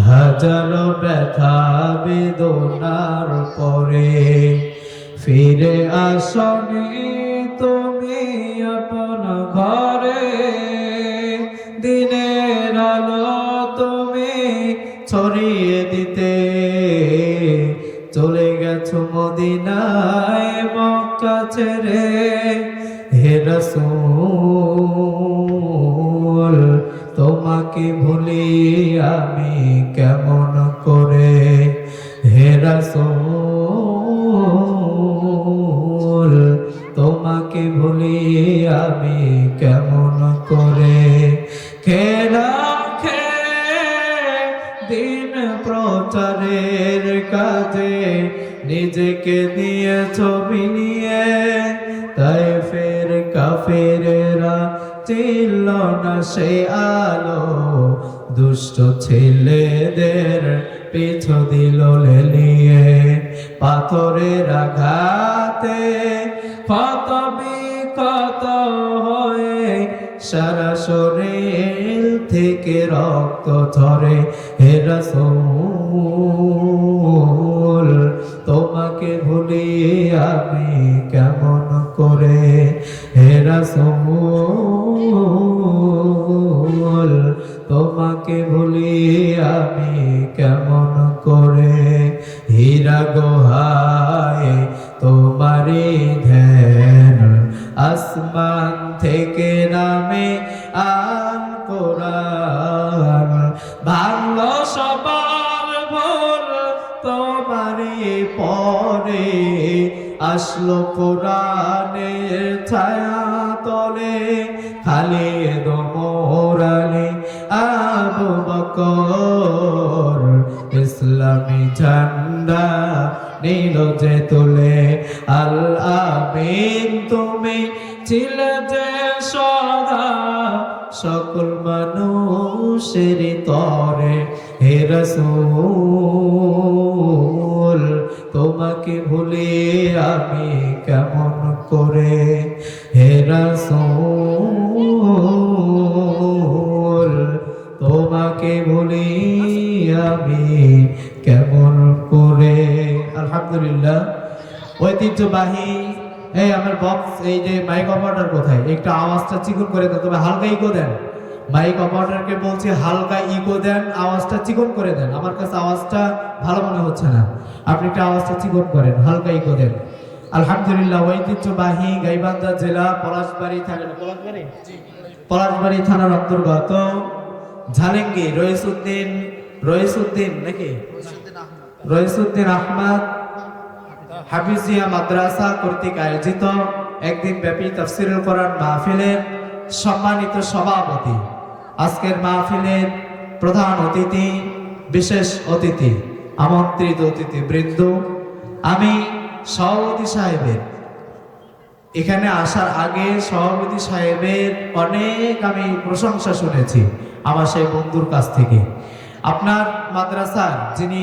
হাজারো ব্যথা বেদনার পরে ফিরে আসনি তুমি আপন ঘরে। দিনের আলো তুমি ছড়িয়ে দিতে চলে গেছো মদিনায় মক্কা ছেড়ে। হে রাসূল তোমাকে ভুলি আমি কেমন করে। হে রাসূল তোমাকে ভুলি আমি কেমন করে। কে রাখে দিন প্রচারের কাজে নিজেকে দিয়ে ছবি নিয়ে। তাই ফের কাফেরেরা চিনল না সে আলো, দুষ্ট ছেলেদের পিছু দিল লেলিয়ে। পাথরের আঘাতে ক্ষত বিক্ষত হয়ে সারা শরীর থেকে রক্ত ঝরে। হে রাসূল তোমাকে ভুলি আমি কেমন করে। হে রাসূল তোমাকে ভুলি আমি কেমন করে। হীরা গুহায় তোমারই ধ্যান, আসমান থেকে নামে আল কোরআন। ভাঙলো সবার ভোর তোমারই পরে, আসলো কোরআনের ছায়া তলে। খালিদ ওমর আলী আবু বকর ইসলামী ঝান্ডা নীল যে তুলে। আল আমিন তুমি ছিলে যে সদা সকল মানুষের তরে। হে রাসূল তোমাকে ভুলি আমি কেমন করে। হে রাসূল তোমাকে ভুলি আমি কেমন করে। আলহামদুলিল্লাহ, ঐতিহ্যবাহী এই আমার বক্স, এই যে মাইক অপারেটর কোথায়, একটু আওয়াজটা চিকন করে দেন, তবে হালকা ইকো দেন। মাইক অপারেটরকে বলছি হালকা ইকো দেন, আওয়াজটা চিকন করে দেন। আমার কাছে আওয়াজটা ভালো মনে হচ্ছে না, আপনি একটু আওয়াজটা চিকন করেন, হালকা ইকো দেন। আলহামদুলিল্লাহ, ঐতিহ্যবাহী গাইবান্ধা জেলা পলাশবাড়ি থানা, পলাশবাড়ি থানার অন্তর্গত ঝালেঙ্গি রইসউদ্দিন নাকি রইসউদ্দিন আহমদ হাফিজিয়া মাদ্রাসা কর্তৃক আয়োজিত একদিন ব্যাপী তাফসীরুল কোরআন মাহফিলের সম্মানিত সভাপতি, আজকের মাহফিলের প্রধান অতিথি, বিশেষ অতিথি, আমন্ত্রিত অতিথি বৃন্দ, আমি সভাপতি সাহেবের এখানে আসার আগে সভাপতি সাহেবের অনেক আমি প্রশংসা শুনেছি আমার সেই বন্ধুর কাছ থেকে। আপনার মাদ্রাসার যিনি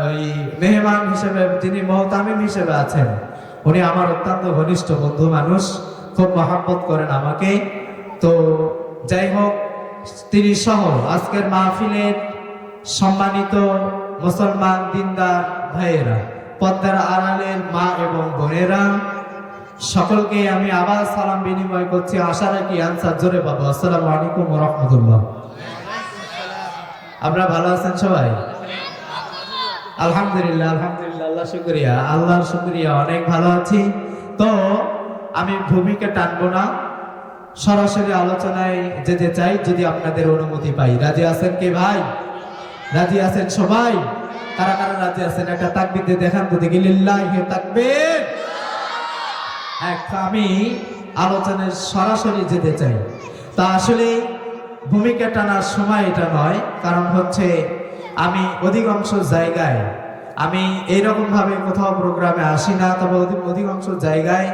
ওই মেহমান হিসেবে, যিনি মহতামিম হিসেবে আছেন, উনি আমার অত্যন্ত ঘনিষ্ঠ বন্ধু মানুষ, খুব মহাব্বত করেন আমাকে। তো যাই হোক, তিনি সহ আজকের মাহফিলের সম্মানিত মুসলমান দিনদার ভাইয়েরা, পর্দার আড়ালের মা এবং বোনেরা, সকলকে আমি আবার সালাম বিনিময় করছি। আশা রাখি আনসার জোরে পাবো। আসসালামু আলাইকুম ওয়া রাহমাতুল্লাহ। আপনারা ভালো আছেন সবাই? আলহামদুলিল্লাহ, আলহামদুলিল্লাহ, আল্লাহ শুকরিয়া, আল্লাহর শুকরিয়া, অনেক ভালো আছি। তো আমি ভূমিকা টানবো না, সরাসরি আলোচনায় যেতে চাই, যদি আপনাদের অনুমতি পাই। রাজি আছেন কি ভাই? রাজি আছেন সবাই? কারা কারা রাজি আছেন একটা তাকবীর দিয়ে দেখান তো দেখি। লিল্লাহি তাকবীর। আমি আলোচনায় সরাসরি যেতে চাই। তা আসলে ভূমিকা টানার সময় এটা নয়, কারণ হচ্ছে আমি অধিকাংশ জায়গায় আমি এইরকম ভাবে কোথাও প্রোগ্রামে আসি না, তবে অধিকাংশ জায়গায়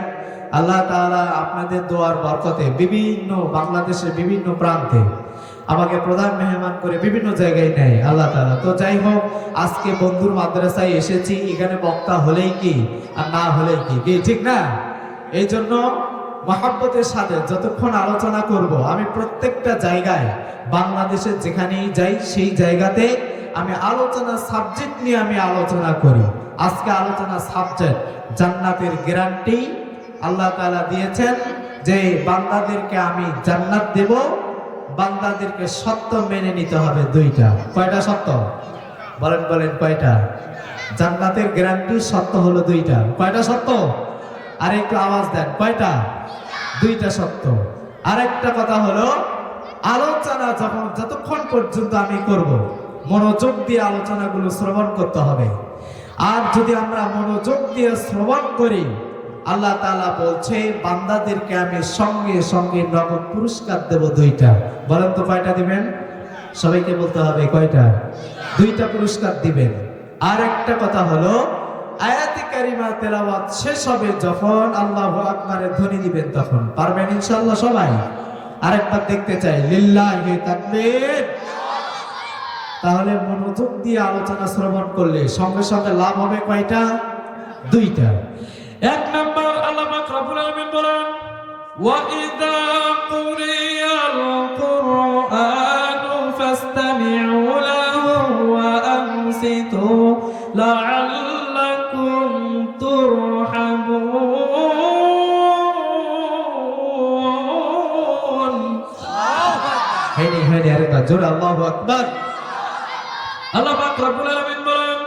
আল্লাহ তাআলা আপনাদের দোয়ার বরকতে বিভিন্ন বাংলাদেশের বিভিন্ন প্রান্তে আমাকে প্রধান মেহমান করে বিভিন্ন জায়গায় নেয় আল্লাহ তাআলা। তো যাই হোক, আজকে বন্ধুর মাদ্রাসায় এসেছি, এখানে বক্তা হলেই কি আর না হলেই কি, ঠিক না? এই জন্য মহাব্বতের সাথে যতক্ষণ আলোচনা করব, আমি প্রত্যেকটা জায়গায় বাংলাদেশের যেখানেই যাই সেই জায়গাতে আমি আলোচনা সাবজেক্ট নিয়ে আমি আলোচনা করি। আজকে আলোচনা সাবজেক্ট জান্নাতের গ্যারান্টি আল্লাহ তাআলা দিয়েছেন যে বান্দাদেরকে আমি জান্নাত দেব, বান্দাদেরকে সত্য মেনে নিতে হবে দুইটা। কয়টা সত্য? বলেন বলেন কয়টা? জান্নাতের গ্যারান্টি সত্য হলো দুইটা। কয়টা সত্য? আর একটু আওয়াজ দেন, কয়টা? দুইটা সত্য। আরেকটা কথা হলো আলোচনা যতক্ষণ পর্যন্ত আমি করব মনোযোগ দিয়ে আলোচনাগুলো শ্রবণ করতে হবে। আর যদি আমরা মনোযোগ দিয়ে শ্রবণ করি আল্লাহ তাআলা বলছে বান্দাদেরকে আমি সঙ্গে সঙ্গে নগদ পুরস্কার দেব দুইটা। বলেন তো কয়টা দিবেন? সবাইকে বলতে হবে কয়টা? দুইটা পুরস্কার দিবেন। আর একটা কথা হলো আয়াতে কারিমা তেলাওয়াত শেষ হবে যখন আল্লাহু আকবারের ধ্বনি দিবেন তখন। পারবেন ইনশাআল্লাহ সবাই? আরেকবার দেখতে চাই, লিল্লাহি তাকবীর। তাহলে মনোযোগ দিয়ে আলোচনা শ্রবণ করলে সঙ্গে সঙ্গে লাভ হবে কয়টা? দুইটা। এক নাম্বার আল্লাহ পাক রব্বুল আলামিন বলেন ওয়া ইযা কুরিয়াল কুরআনু ফাসতামি'উ লাহু ওয়া আনসিতু লাআল্লাকুম তুরহামুন। হেনি হেনি আরেকবার জোরে আল্লাহু আকবার। আল্লাহ পাক রব্বুল আলামিন বলেন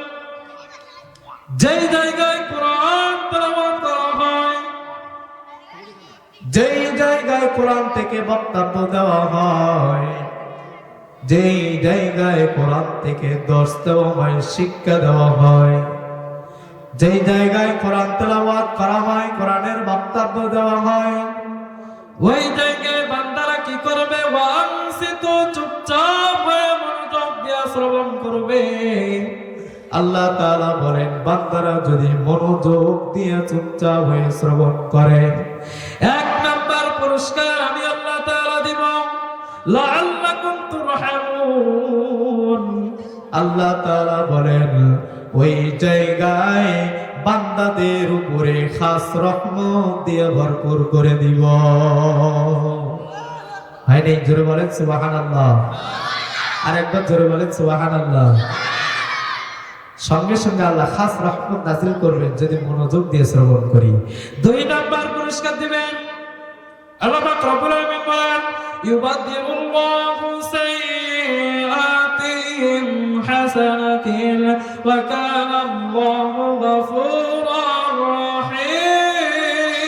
যেই জায়গায় কোরআন তেলাওয়াত করা হয়, যেই জায়গায় কোরআন থেকে বক্তব্য দেওয়া হয়, যেই জায়গায় কোরআন থেকে দর্শ দেওয়া হয়, শিক্ষা দেওয়া হয়, যেই জায়গায় কোরআন তেলাওয়াত করা হয়, কোরআনের বক্তব্য দেওয়া হয়, ওই জায়গায় বান্দারা কি করবে? ওয়াংসিতু, চুপচাপ হয়ে মনোযোগ দিয়ে শ্রবণ করবে। আল্লাহ তাআলা বলেন বান্দারা যদি মনোযোগ দিয়ে চুপচাপ হয়ে শ্রবণ করে এক নাম্বার পুরস্কার আমি আল্লাহ তাআলা দিব, লাআল্লাকুম তুরহামুন। আল্লাহ তাআলা বলেন ওই জায়গায় বান্দাদের উপরে খাস রহমত দিয়ে ভরপুর করে দিব। হয়নি? জোরে বলেন সুবহানাল্লাহ। আরেকবার জোরে বলেন সুবহানাল্লাহ। সঙ্গে সঙ্গে আল্লাহ খাস রহমত নাযিল করবেন যদি মনোযোগ দিয়ে শ্রবণ করি। দুই নাম্বার পুরস্কার দিবেন আল্লাহ পাক রব্বুল আলামিন বলেন ইউবাদদিলুল্লাহু সাইয়্যাতিহিম হাসানাতিন ওয়া কানা আল্লাহু গফুরার রহিমা।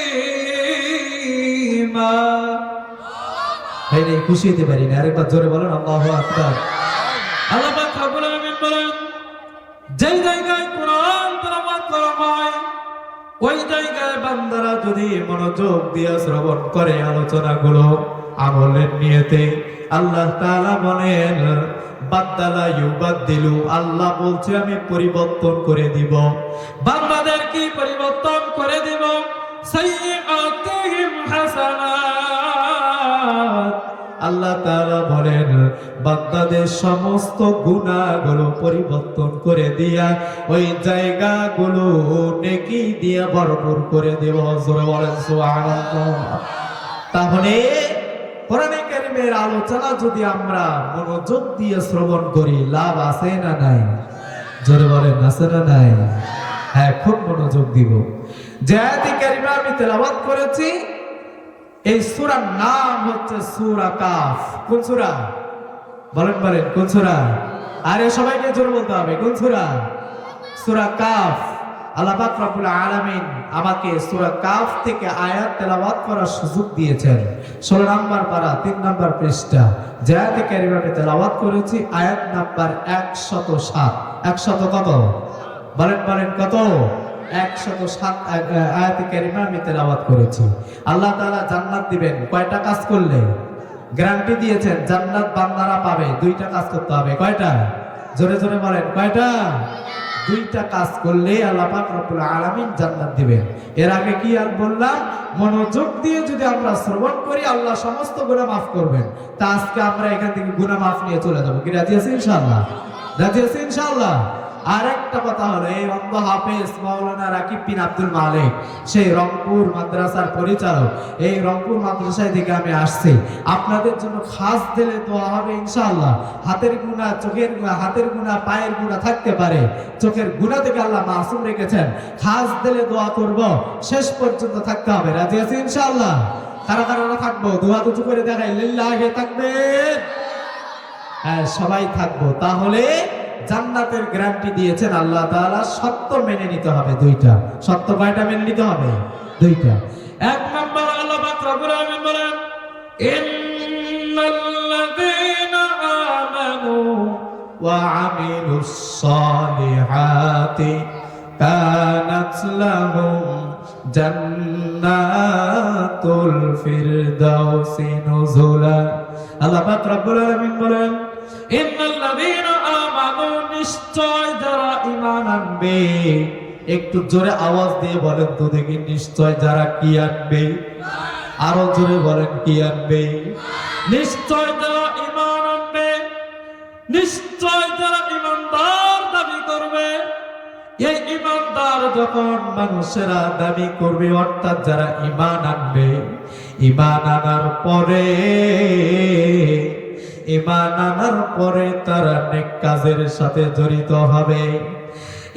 হেই খুশি হতে পারি না? আরেকবার জোরে বলেন আল্লাহু আকবার। আল্লাহ পাক রব্বুল আলামিন বলেন যেই জায়গায় কোরআন তেলাওয়াত করা হয় ওই জায়গায় বান্দারা যদি মনোযোগ দিয়ে শ্রবণ করে আলোচনাগুলো আমলের নিয়তে, আল্লাহ তাআলা বলেন বাদদালা ইউবাদদিলু, আল্লাহ বলছে আমি পরিবর্তন করে দিব। বান্দাদের কি পরিবর্তন করে দিব? সাইয়্যাতিহিম হাসানাত, আল্লাহ তাআলা বলেন বান্দাদের সমস্ত গুনাহগুলো পরিবর্তন করে দিয়া ওই জায়গাগুলো নেকি দিয়ে ভরপুর করে দেব। জোরে বলেন সুবহানাল্লাহ। তাহলে কোরআনে কারীমের আলোচনা যদি আমরা মনোযোগ দিয়ে শ্রবণ করি লাভ আছে না নাই? জোরে বলেন আছে না নাই? হ্যাঁ, খুব মনোযোগ দিব। যে আয়াতে কারীমা আমি তেলাওয়াত করেছি এই সূরার নাম হচ্ছে সূরা কাফ। কোন সূরা? বলেন বলেন কোন সূরা? আরে সবাইকে জোরে বলতে হবে কোন সূরা? সূরা কাফ। আল্লাহ পাক রব্বুল আলামিন আমাকে সূরা কাফ থেকে আয়াত তেলাওয়াত করার সুযোগ দিয়েছেন। 16 নম্বর পারা 3 নম্বর পৃষ্ঠা যে আয়াতে কারিমা আমি তেলাওয়াত করেছি আয়াত নাম্বার 107। 100 কত? বলেন বলেন কত? 107 আয়াতে কারিমা আমি তেলাওয়াত করেছি। আল্লাহ তাআলা জান্নাত দিবেন কয়টা কাজ করলে? গ্যারান্টি দিয়েছেন জান্নাত বান্দারা পাবে। দুইটা কাজ করতে হবে। কয়টা? জোরে জোরে বলেন কয়টা? দুইটা কাজ করলে আল্লাহ পাক রব্বুল আলামিন জান্নাত দিবেন। এর আগে কি আর বললাম? মনোযোগ দিয়ে যদি আমরা শ্রবণ করি আল্লাহ সমস্ত গুনাহ মাফ করবেন। তা আজকে আমরা এখান থেকে গুনাহ মাফ নিয়ে চলে যাব। কি রাজি আছেন ইনশাআল্লাহ? রাজি আছেন ইনশাআল্লাহ? আর একটা কথা হলো, এই অন্ধ হাফেজ মাওলানা রাকিব বিন আব্দুল মালিক, সেই রংপুর মাদ্রাসার পরিচালক, এই রংপুর মাদ্রাসায় থেকে আমি আসছি। আপনাদের জন্য খাস দিলে দোয়া হবে ইনশাআল্লাহ। হাতের গুনাহ, চোখের গুনাহ, হাতের গুনাহ, পায়ের গুনাহ থাকতে পারে, চোখের গুনাহ থেকে আল্লাহ মাসুম রেখেছেন। খাস দিলে দোয়া করব, শেষ পর্যন্ত থাকতে হবে। রাজি আছি ইনশাআল্লাহ? কারা কারা থাকবো? দোয়া উঁচু করে দেখাই, লিল্লাহি তাকবীর। হ্যাঁ, সবাই থাকবো। তাহলে জান্নাতের গ্যারান্টি দিয়েছেন আল্লাহ তাআলা। সত্য মেনে নিতে হবে দুইটা। সত্য কয়টা মেনে নিতে হবে? দুইটা। এক নম্বর, আল্লাহ পাক রব্বুল আলামিন বলেন, ইন্নাল্লাযীনা আমানু ওয়া আমিলুস সালিহাতি কানাত লাহুম জান্নাতুল ফিরদাউসি নুজুলা। আল্লাহ পাক রব্বুল আলামিন বলেন, ইন্নাল্লাযীনা আমানু, নিশ্চয় যারা ঈমান আনবে। একটু জোরে আওয়াজ দিয়ে বলেন তো দেখি, নিশ্চয় যারা কি আনবে? আরো জোরে বলেন, কি আনবে? নিশ্চয় যারা ঈমান আনবে, নিশ্চয় যারা ঈমানদার দাবি করবে। এই ঈমানদার যখন মানুষেরা দাবি করবে, অর্থাৎ যারা ঈমান আনবে, ঈমান আনার পরে, ঈমান আনার পরে তারা নেক কাজের সাথে জড়িত হবে।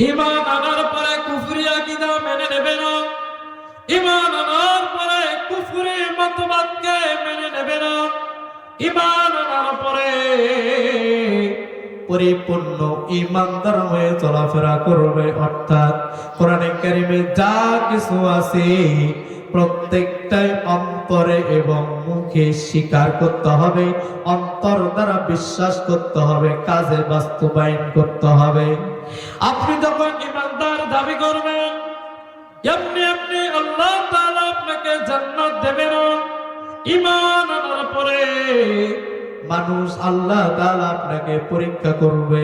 ঈমান আনার পরে কুফরি আকীদা মেনে নেবে না। ঈমান আনার পরে কুফরি মতবাদকে মেনে নেবে না। ঈমান আনার পরে পরিপূর্ণ ঈমানদার হয়ে চলাফেরা করবে। অর্থাৎ কোরআনে কারিমে যা কিছু আছে প্রত্যেকটাই অন্তরে এবং মুখে স্বীকার করতে হবে, অন্তর দ্বারা বিশ্বাস করতে হবে, কাজে বাস্তবায়ন করতে হবে। আপনি যখন ঈমানদার দাবি করবেন, এমনি এমনি আল্লাহ তাআলা আপনাকে জান্নাত দেবেন। ঈমান আনার পরে মানুষ, আল্লাহ তাআলা আপনাকে পরীক্ষা করবে।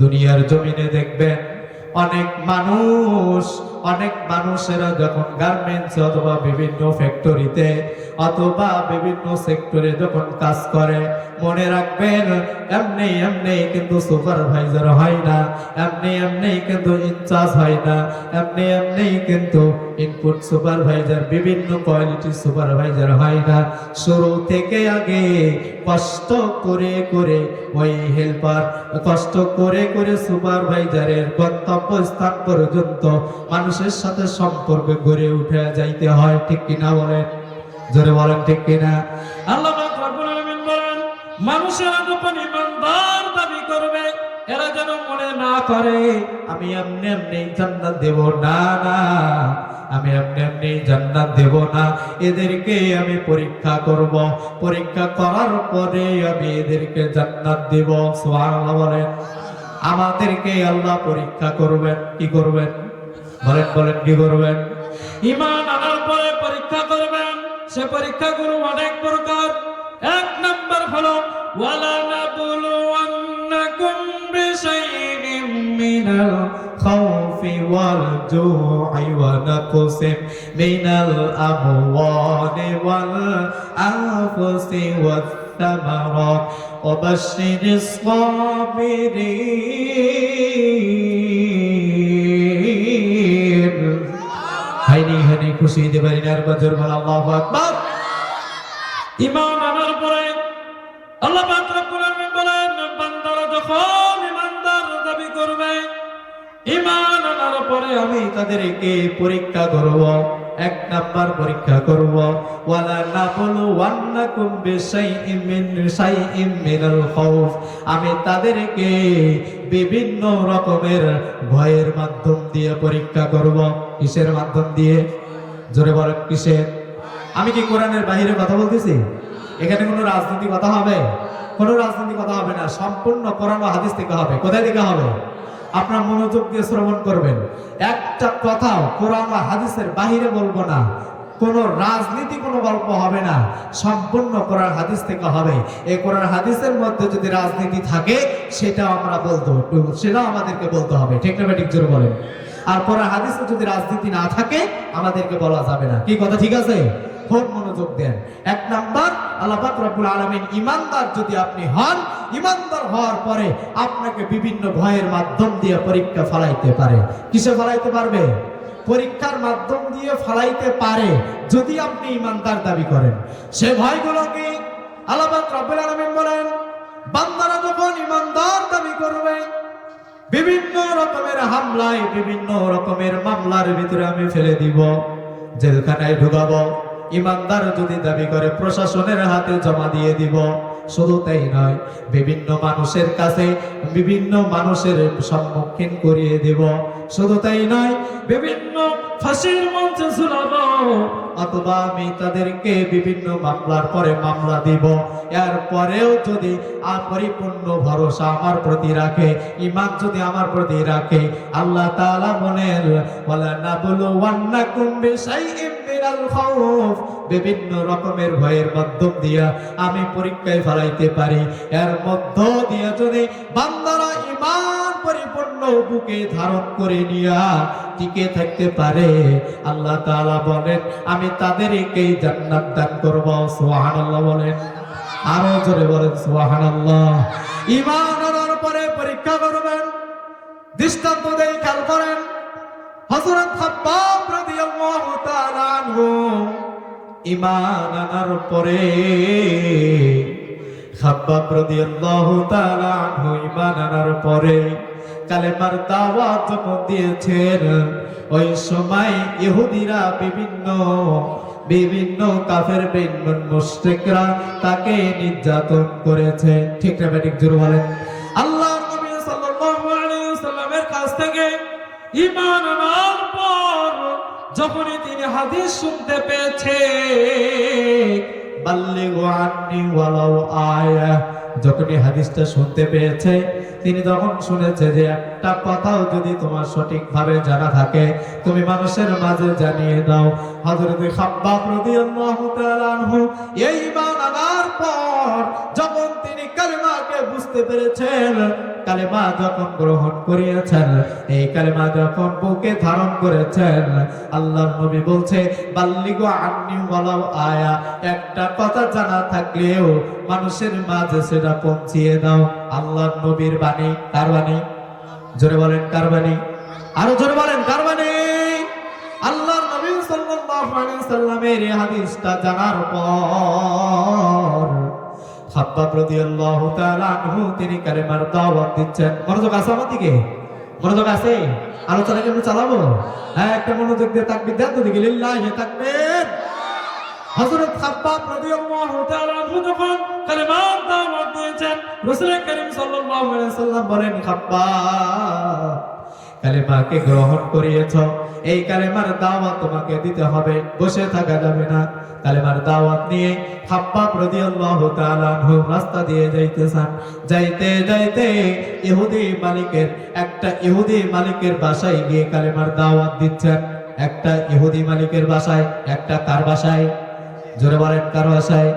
দুনিয়ার জমিনে দেখবেন অনেক মানুষেরা যখন গার্মেন্টস অথবা বিভিন্ন ফ্যাক্টরিতে অথবা বিভিন্ন সেক্টরে যখন কাজ করে, মনে রাখবেন এমনি এমনি কিন্তু সুপারভাইজার হয় না, এমনি এমনি কিন্তু ইনচার্জ হয় না, এমনি এমনি কিন্তু ইনপুট সুপারভাইজার, বিভিন্ন কোয়ালিটি সুপারভাইজার হয় না। শুরু থেকে আগে কষ্ট করে করে ওই হেল্পার, কষ্ট করে করে সুপারভাইজারের গন্তব্যস্থান পর্যন্ত মানুষের সাথে সম্পর্ক গড়ে উঠে যাইতে হয়। ঠিক কিনা বলেন? জোরে বলেন, ঠিক কিনা? আল্লাহ পাক রব্বুল আলামিন বলেন, মানুষেরা যখন ঈমানদার দাবি করবে, এরা যেন মনে না করে আমি এমনি এমনি জান্নাত দেব। না না, আমি এমনি এমনি জান্নাত দেব না। এদেরকে আমি পরীক্ষা করব, পরীক্ষা করার পরে আমি এদেরকে জান্নাত দেব। সুবহানাল্লাহ বলেন। আমাদেরকে আল্লাহ পরীক্ষা করবেন। কি করবেন? বলেন বলেন, কি করবেন? ঈমান আনার পরে পরীক্ষা করবেন। সে পরীক্ষাগুলো অনেক প্রকার। এক নাম্বার হলো, ওয়ালা নাবলুওয়ান্নাকুম বিশাইইম মিনাল খাউফি ওয়াল জু'i ওয়া নাকসিম মিনাল আমওয়ালি ওয়াল আনফুসি ওয়াস সামারাত ওয়া বাশশিরিস সাবিরিন। হাইনি হাইনি খুশি দিতে পারি না, বজর বল আল্লাহু আকবার। ঈমান আনার পরে আল্লাহ পাক রব্বুল আলামিন বলেন, বান্দারা যখন ঈমানদার দাবি করবে, ঈমান আনার পরে আমি তাদেরকে পরীক্ষা করব। এক নাম্বার পরীক্ষা করব, ওয়ালা নাবলুওয়ান্নাকুম বিশাইইম মিনাল খাউফ। আমি তাদেরকে বিভিন্ন রকমের ভয়ের মাধ্যম দিয়ে পরীক্ষা করব। কিসের মাধ্যম দিয়ে? জোরে বলেন, কিসের? আমি কি কোরআনের বাইরে কথা বলতেছি? এখানে কোনো রাজনীতি কথা হবে? কোনো রাজনীতি কথা হবে না, সম্পূর্ণ কোরআন ও হাদিস থেকে হবে। কোথায় থেকে হবে? আপনার মনোযোগ দিয়ে শ্রবণ করবেন। একটা কথাও কোরআন ও হাদিসের বাইরে বলবো না। কোনো রাজনীতি, কোনো গল্প হবে না, সম্পূর্ণ কোরআন হাদিস থেকে হবে। এই কোরআন হাদিসের মধ্যে যদি রাজনীতি থাকে, সেটাও আমরা সেটাও আমাদেরকে বলতে হবে। ঠিক না ঠিক? জোরে বলেন। আর কোরআন হাদিসে যদি রাজনীতি না থাকে, আমাদেরকে বলা যাবে না। কি কথা ঠিক আছে? খুব মনোযোগ দেন। এক নাম্বার, আল্লাহ পাক রব্বুল আলামিন, ঈমানদার যদি আপনি হন, ইমানদার হওয়ার পরে আপনাকে বিভিন্ন ভয়ের মাধ্যম দিয়ে পরীক্ষা ফলাইতে পারে। কিসে ফলাইতে পারবে? পরীক্ষার মাধ্যম দিয়ে ফলাইতে পারে যদি আপনি ইমানদার দাবি করেন। সে ভয়গুলোকে আল্লাহ পাক রব্বুল আলামিন বলেন, বান্দারা যখন ইমানদার দাবি করবে বিভিন্ন রকমের হামলায়, বিভিন্ন রকমের মামলার ভিতরে আমি ফেলে দিব, জেলখানায় ঢুকাবো। ইমানদার যদি দাবি করে প্রশাসনের হাতে জমা দিয়ে দিব। শুধু তাই নয়, বিভিন্ন মানুষের কাছে বিভিন্ন মানুষের সম্মুখীন করিয়ে দিব। শুধু তাই নয়, বিভিন্ন ফাঁসির মঞ্চে ঝুলাবো, অথবা আমি তাদেরকে বিভিন্ন মামলার পরে মামলা দিব। এরপরেও যদি পরিপূর্ণ ভরসা আমার প্রতি রাখে, ঈমান যদি আমার প্রতি রাখে, আল্লাহ তাআলা বলেন, ওয়ালা নাবলুওয়ান্নাকুম বিশাইইম মিনাল খাউফ, বিভিন্ন রকমের ভয়ের মাধ্যম দিয়া আমি পরীক্ষায় ফেলাইতে পারি। এর মধ্য দিয়ে যদি বান্দারা ঈমান পরিপূর্ণ বুকে ধারণ করে নিয়া টিকে থাকতে পারে, আল্লাহ তাআলা বলেন আমি তাদেরকেই জান্নাত দান করব। সুবহানাল্লাহ বলেন, আরো জোরে বলেন সুবহানাল্লাহ। ঈমান আনার পরে পরীক্ষা করবেন। দৃষ্টান্ত দেই, খেয়াল করেন। হযরত খাব্বাব রাদিয়াল্লাহু তাআলা আনহু ঈমান আনার পরে, খাব্বাব রাদিয়াল্লাহু তাআলা আনহু ঈমান আনার পরে কালেমার দাওয়াত যখন দিয়েছেন, ওই সময় ইহুদিরা বিভিন্ন কাফের বেঈমান মুশরিকরা তাকে নির্যাতন করেছে। ঠিক না বেঠিক জোরে বলেন। আল্লাহর নবী সাল্লাল্লাহু আলাইহি ওয়াসাল্লামের কাছ থেকে ঈমান আনার পর যখনই তিনি হাদিস শুনতে পেয়েছে, বাল্লিগু আন্নি ওয়ালাউ আয়া, যখনই হাদিসটা শুনতে পেয়েছে, তিনি তখন শুনেছে যে একটা কথাও যদি তোমার সঠিকভাবে জানা থাকে তুমি মানুষের মাঝে জানিয়ে দাও। হযরত খাব্বাব রাদিয়াল্লাহু তাআলা আনহু এই ঈমান আনার পর যখন তিনি কালেমাকে বুঝতে পেরেছেন, কালেমা যখন গ্রহণ করিয়েছেন, এই কালেমা যখন বুকে ধারণ করেছেন, আল্লাহর নবী বলছে বাল্লিগু আন্নি ওয়ালাউ আয়া, একটা কথা জানা থাকলেও মানুষের মাঝে সেটা পৌঁছিয়ে দাও। আল্লাহর নবীর বাণী, কার বাণী? জোরে বলেন কার বাণী? আরো জোরে বলেন কার বাণী? আল্লাহর নবী সাল্লাল্লাহু আলাইহি সাল্লামের এই হাদিসটা জানার পর খাব্বাব রাদিয়াল্লাহু তাআলা আনহু তিনি কালেমার দাওয়াত দিচ্ছেন। মনোযোগ আছে আমার দিকে? মনোযোগ আছে? আলোচনা কেমন চালাবো? হ্যাঁ, একটা মনোযোগ দিয়ে তাকবীর দেন তো দেখি, লিল্লাহি তাকবীর। হযরত খাব্বাব রাদিয়াল্লাহু তাআলা আনহু যখন কালেমার দাওয়াত দিয়েছেন, রাসূল করিম সাল্লাল্লাহু আলাইহি সাল্লাম বলেন, খাব্বাব কালেমাকে গ্রহণ করিয়েছো, এই কালেমার দাওয়াত তোমাকে দিতে হবে, বসে থাকা যাবে না। কালেমার দাওয়াত নিয়ে খাব্বাব রাদিয়াল্লাহু তাআলা আনহু রাস্তা দিয়ে যাইতেছেন। যাইতে যাইতে একটা ইহুদি মালিকের বাসায় গিয়ে কালেমার দাওয়াত দিচ্ছেন। একটা ইহুদি মালিকের বাসায়, একটা কার বাসায়? জোরে বলেন কার বাসায়?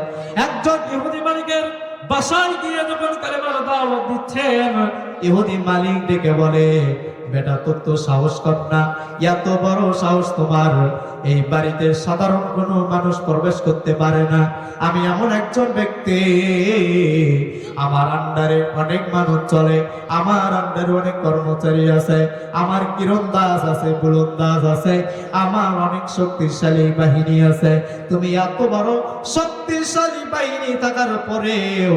একজন ইহুদি মালিকের বাসায় গিয়ে যখন কালেমার দাওয়াত দিচ্ছেন, ইহুদি মালিক ডেকে বলে, বেটা তোর তো সাহস কম না, এত বড় সাহস তোমার, এই বাড়িতে সাধারণ কোনো মানুষ প্রবেশ করতে পারে না। আমি এমন একজন ব্যক্তি, আমার আন্ডারে অনেক মানুষ চলে, আমার আন্ডারে অনেক কর্মচারী আছে, আমার কিরণদাস আছে, বুলন্দাজ আছে, আমার অনেক শক্তিশালী বাহিনী আছে। তুমি এত বড় শক্তিশালী বাহিনী থাকার পরেও,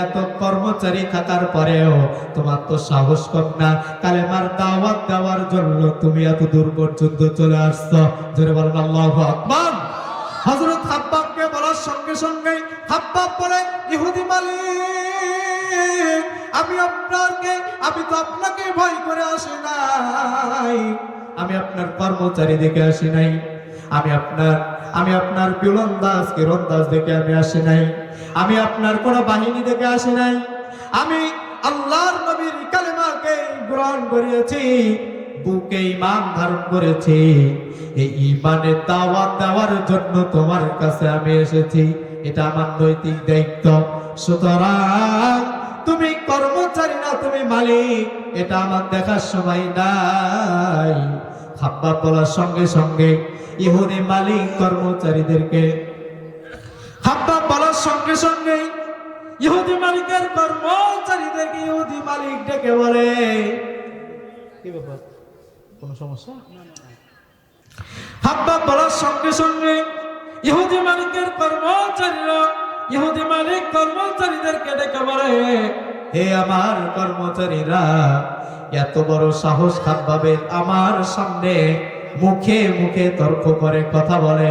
এত কর্মচারী থাকার পরেও তোমার তো সাহস কম না, কালেমার দাওয়াত দেওয়ার জন্য তুমি এত দূর পর্যন্ত চলে আসছো। জোরে বলেন আল্লাহু আকবার। হযরত খাব্বাবকে বলার সঙ্গে সঙ্গে খাব্বাব বলে, ইহুদি মালিক, আমি তো আপনাকে ভয় করে আসি নাই, আমি আপনার কর্মচারী দেখে আসি নাই, আমি আপনার কিরণদাস দেখে আমি আসি নাই, আমি আপনার কোন বাহিনী দেখে আসি নাই, আমি আল্লাহর নবীর কালেমাকে গ্রহণ করেছি, বুকে ঈমান ধারণ করেছি, এই ঈমানের দাওয়াত দেওয়ার জন্য তোমার কাছে আমি এসেছি, এটা আমার নৈতিক দায়িত্ব। সুতরাং তুমি কর্মচারী না, তুমি মালিক, এটা আমার দেখার সময় নাই। খাব্বাব বলার সঙ্গে সঙ্গে ইহুদি মালিক কর্মচারীদেরকে, খাব্বাব বলার সঙ্গে সঙ্গে ইহুদি মালিকের কর্মচারীদেরকে ইহুদি মালিক ডেকে বলে, কি ব্যাপার, কোনো সমস্যা? হাব্বাব বলার সঙ্গে সঙ্গে ইহুদি মালিকের কর্মচারীরা ইহুদি মালিক কর্মচারীদেরকে ডেকে বলে, হে আমার কর্মচারীরা, এত বড় সাহস খাব্বাবের আমার সামনে মুখে মুখে তর্ক করে কথা বলে,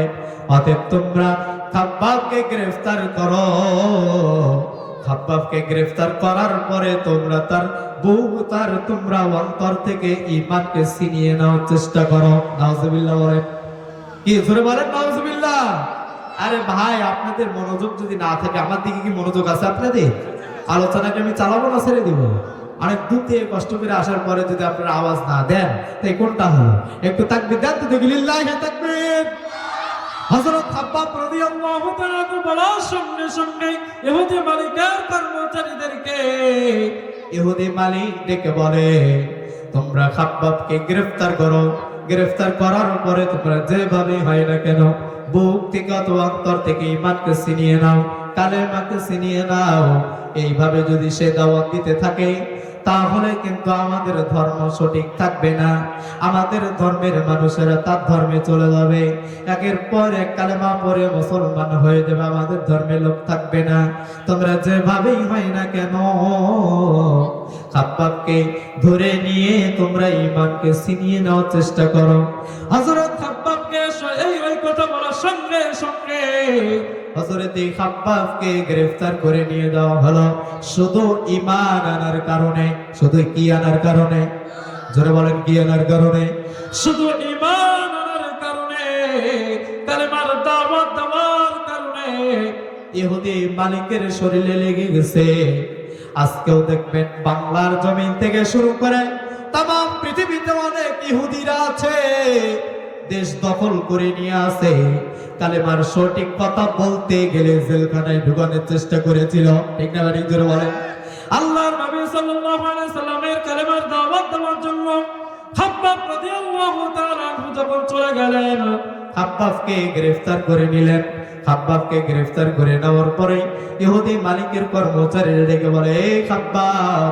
অতএব তোমরা খাব্বাবকে গ্রেফতার করো। খাব্বাবকে গ্রেফতার করার পরে তোমরা তোমরা অন্তর থেকে ঈমানকে ছিনিয়ে নেওয়ার চেষ্টা করো। নাউজুবিল্লাহ বলেন, কি জোরে বলেন নাউজুবিল্লাহ। আরে ভাই, আপনাদের মনোযোগ যদি না থাকে, আমার দিকে কি মনোযোগ আছে আপনাদের? আলোচনাকে আমি চালাবো না ছেড়ে দিব? অনেক দূর থেকে কষ্ট করে আসার পরে যদি আপনারা আওয়াজ না দেন, তাই কোনটা হলো? একটু তাকবীর দেন তো দেখি, লিল্লাহি তাকবীর। হযরত খাব্বাব রাদিয়াল্লাহু তাআলা বলার সঙ্গে সঙ্গে ইহুদি মালিকের কর্মচারীদেরকে ইহুদি মালিক ডেকে বলে, তোমরা খাব্বাবকে গ্রেফতার করো। গ্রেফতার করার পরে তোমরা যেভাবে হয় না কেন বুক থেকে অথবা অন্তর থেকে ঈমানকে ছিনিয়ে নাও, কালেমাকে ছিনিয়ে নাও। এইভাবে যদি সে দাওয়াত দিতে থাকে, তাহলে কিন্তু আমাদের ধর্ম সঠিক থাকবে না। আমাদের ধর্মের মানুষেরা তার ধর্মে চলে যাবে, একের পর এক কালেমা পড়ে মুসলমান হয়ে যাবে, আমাদের ধর্মে লোক থাকবে না। তোমরা যেভাবেই হয় না কেন খাব্বাবকে ধরে নিয়ে তোমরা ঈমানকে ছিনিয়ে নেওয়ার চেষ্টা করো। হযরত খাব্বাবকে এই কথা বলার সঙ্গে সঙ্গে হযরত খাব্বাবকে গ্রেফতার করে নিয়ে যাওয়া হলো শুধু ঈমান আনার কারণে। শুধু কি আনার কারণে? জোরে বলেন, কি আনার কারণে? শুধু ঈমান আনার কারণে, কালেমার দাওয়াত দেওয়ার কারণে ইহুদি মালিকের শরীরে লেগে গেছে। আজকেও দেখবেন বাংলার জমিন থেকে শুরু করে তামাম পৃথিবীতে অনেক ইহুদিরা আছে, দেশ দখল করে নিয়ে আসে। কালেমার সঠিক কথা বলতে গেলে জেলখানায় ঢুকানোর চেষ্টা করেছিল, ঠিক না? ঠিক জোরে বলেন। আল্লাহর নবী সাল্লাল্লাহু আলাইহি সাল্লামের কালেমার দাওয়াত দেওয়ার জন্য খাব্বাব রাদিয়াল্লাহু তাআলা যখন চলে গেলেন, খাব্বাবকে গ্রেফতার করে নিলেন। খাব্বাবকে গ্রেফতার করে নেওয়ার পরে ইহুদি মালিকের কর্মচারীরা ডেকে বলে, এই খাব্বাব,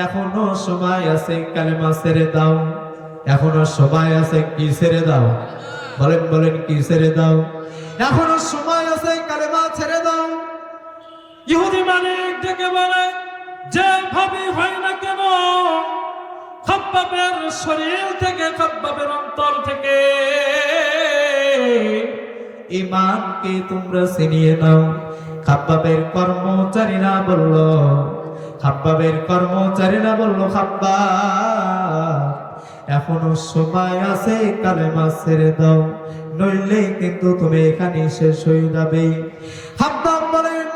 এখনো সময় আছে, কালেমা ছেড়ে দাও। এখনো সময় আছে, কি ছেড়ে দাও? বলেন বলেন, কি ছেড়ে দাও? এখনো সময় আছে, কালেমা ছেড়ে দাও। ইহুদি মালিক ডেকে বলে, যেভাবে হয় না কেন খাব্বাবের শরীর থেকে, খাব্বাবের অন্তর থেকে ঈমানকে তোমরা ছিনিয়ে নাও। খাব্বাবের কর্মচারীরা বলল, খাব্বাব, এখনো সময় আছে, কালেমা ছেড়ে দাও, নইলে কিন্তু তুমি এখানে শেষ হয়ে যাবে। খাব্বাব বলেন,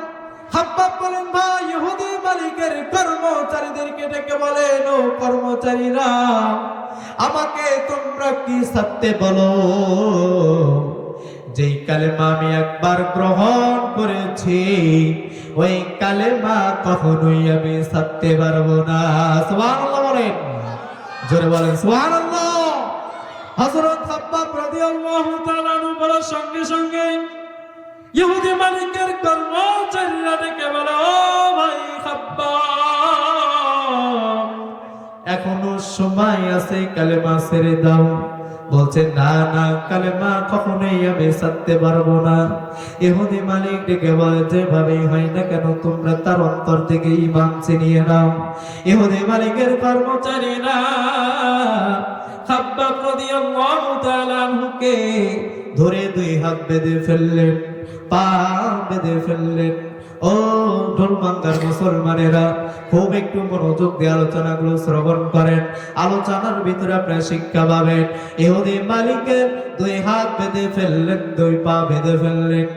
ভাই, ইহুদি মালিকের কর্মচারীদেরকে ডেকে বলেন, ও কর্মচারীরা, আমাকে তোমরা কি ছাড়তে বলো? যেই কালেমা আমি একবার গ্রহণ করেছি, ওই কালেমা কখনোই আমি ছাড়তে পারবো না। সুবহানাল্লাহ বলেন, জোরে বলেন সুবহানাল্লাহ। হযরত খাব্বাব রাদিয়াল্লাহু তাআলা বলার সঙ্গে সঙ্গে ইহুদি মালিকের কর্মচারীরা ডেকে বলে, ও ভাই খাব্বাব, এখনো সময় আছে, কালেমা ছেড়ে দাও। বলছে, না না, কালেমা কখনোই আমি ছাড়তে পারবো না। ইহুদি মালিক ডেকে বলে, যেভাবেই হয় না কেন তোমরা তার অন্তর থেকে ঈমান ছিনিয়ে নাও। ইহুদি মালিকের কর্মচারীরা খাব্বাব রাদিয়াল্লাহু তাআলা আনহুকে ধরে দুই হাত বেঁধে ফেললেন, পা বেঁধে ফেললেন। ও ঢোলবাংলার মুসলমানেরা, খুব একটু মনোযোগ দিয়ে আলোচনাগুলো শ্রবণ করেন। আলোচনার ভিতরে আপনারা শিক্ষা পাবেন। ইহুদি মালিকের দুই হাত বেঁধে ফেললেন, দুই পা বেঁধে ফেললেন।